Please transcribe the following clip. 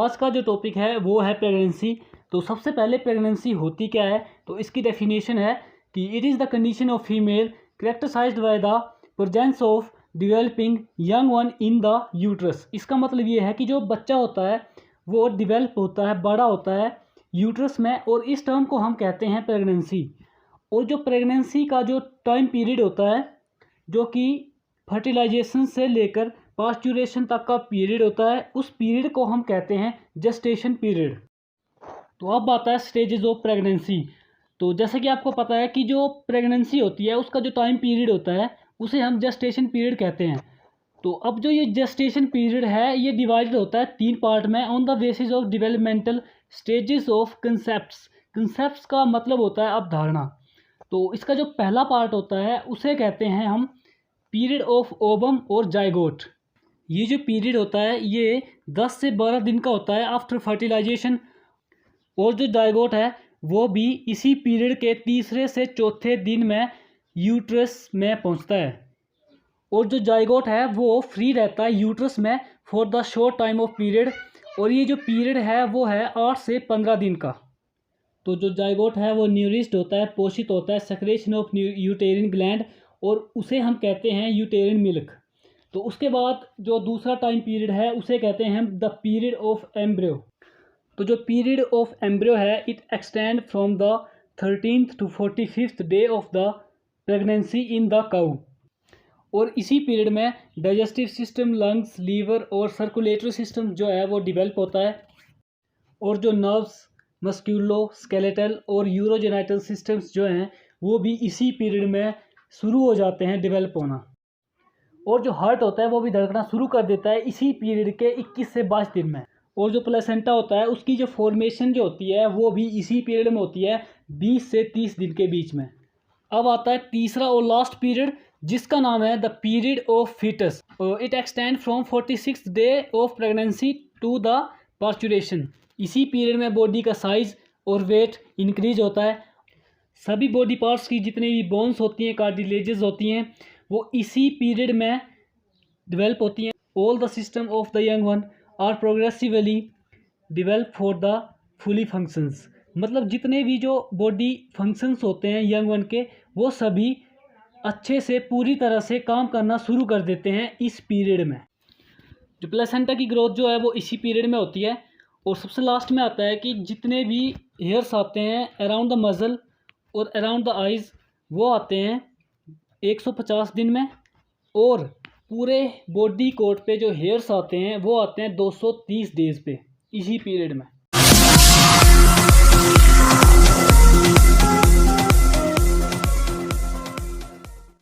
आज का जो टॉपिक है वो है प्रेगनेंसी। तो सबसे पहले प्रेगनेंसी होती क्या है, तो इसकी डेफिनेशन है कि it is the condition of female characterized by the presence of developing young one in the uterus. इसका मतलब ये है कि जो बच्चा होता है वो डिवेल्प होता है, बड़ा होता है यूट्रस में, और इस टर्म को हम कहते हैं प्रेगनेंसी। और जो प्रेगनेंसी का जो टाइम पीरियड होता है, जो कि फर्टिलाइजेशन से लेकर पास्चुरेशन तक का पीरियड होता है, उस पीरियड को हम कहते हैं जेस्टेशन पीरियड। तो अब आता है स्टेजेस ऑफ प्रेगनेंसी। तो जैसे कि आपको पता है कि जो प्रेगनेंसी होती है उसका जो टाइम पीरियड होता है उसे हम जेस्टेशन पीरियड कहते हैं। तो अब जो ये जेस्टेशन पीरियड है ये डिवाइडेड होता है 3 पार्ट में on the basis of developmental stages of concepts. Concepts का मतलब होता है अवधारणा। तो इसका जो पहला पार्ट होता है उसे कहते हैं हम पीरियड ऑफ ओवम और जाइगोट। ये जो पीरियड होता है ये 10 से 12 दिन का होता है आफ्टर फर्टिलाइजेशन, और जो जाइगोट है वो भी इसी पीरियड के तीसरे से चौथे दिन में यूट्रस में पहुंचता है। और जो जाइगोट है वो फ्री रहता है यूट्रस में for the short time of period, और ये जो पीरियड है वो है 8 से 15 दिन का। तो जो जाइगोट है वो न्यूरिश्ड होता है, पोषित होता है सेक्रेशन ऑफ यूटेरिन ग्लैंड, और उसे हम कहते हैं यूटेरिन मिल्क। तो उसके बाद जो दूसरा टाइम पीरियड है उसे कहते हैं द पीरियड ऑफ एम्ब्रियो। तो जो पीरियड ऑफ एम्ब्रियो है it extend from the 13th to 45th day of the pregnancy in the cow. और इसी पीरियड में डाइजेस्टिव सिस्टम, लंग्स, लीवर और सर्कुलेटरी सिस्टम जो है वो डेवलप होता है, और जो नर्व्स, मस्क्यूलो स्केलेटल और यूरोजेनाइटल सिस्टम्स जो हैं वो भी इसी पीरियड में शुरू हो जाते हैं डेवलप होना। और जो हार्ट होता है वो भी धड़कना शुरू कर देता है इसी पीरियड के 21 से 22 दिन में। और जो प्लेसेंटा होता है उसकी जो फॉर्मेशन जो होती है वो भी इसी पीरियड में होती है 20 से 30 दिन के बीच में। अब आता है तीसरा और लास्ट पीरियड जिसका नाम है the period of fetus. It extend from 46th day of pregnancy to the parturition. इसी पीरियड में बॉडी का साइज और वेट इंक्रीज होता है। सभी बॉडी पार्ट्स की जितनी भी बोन्स होती हैं, कार्टिलेजेस होती हैं, वो इसी पीरियड में डेवलप होती हैं। All the system of the young one are progressively develop for the fully functions. मतलब जितने भी जो बॉडी फंक्शंस होते हैं यंग वन के, वो सभी अच्छे से पूरी तरह से काम करना शुरू कर देते हैं इस पीरियड में। जो प्लेसेंटा की ग्रोथ जो है वो इसी पीरियड में होती है। और सबसे लास्ट में आता है कि जितने भी हेयर्स आते हैं अराउंड द मसल और अराउंड द आइज़ वो आते हैं 150 दिन में, और पूरे बॉडी कोट पे जो हेयर्स आते हैं वो आते हैं 230 डेज़ पे इसी पीरियड में।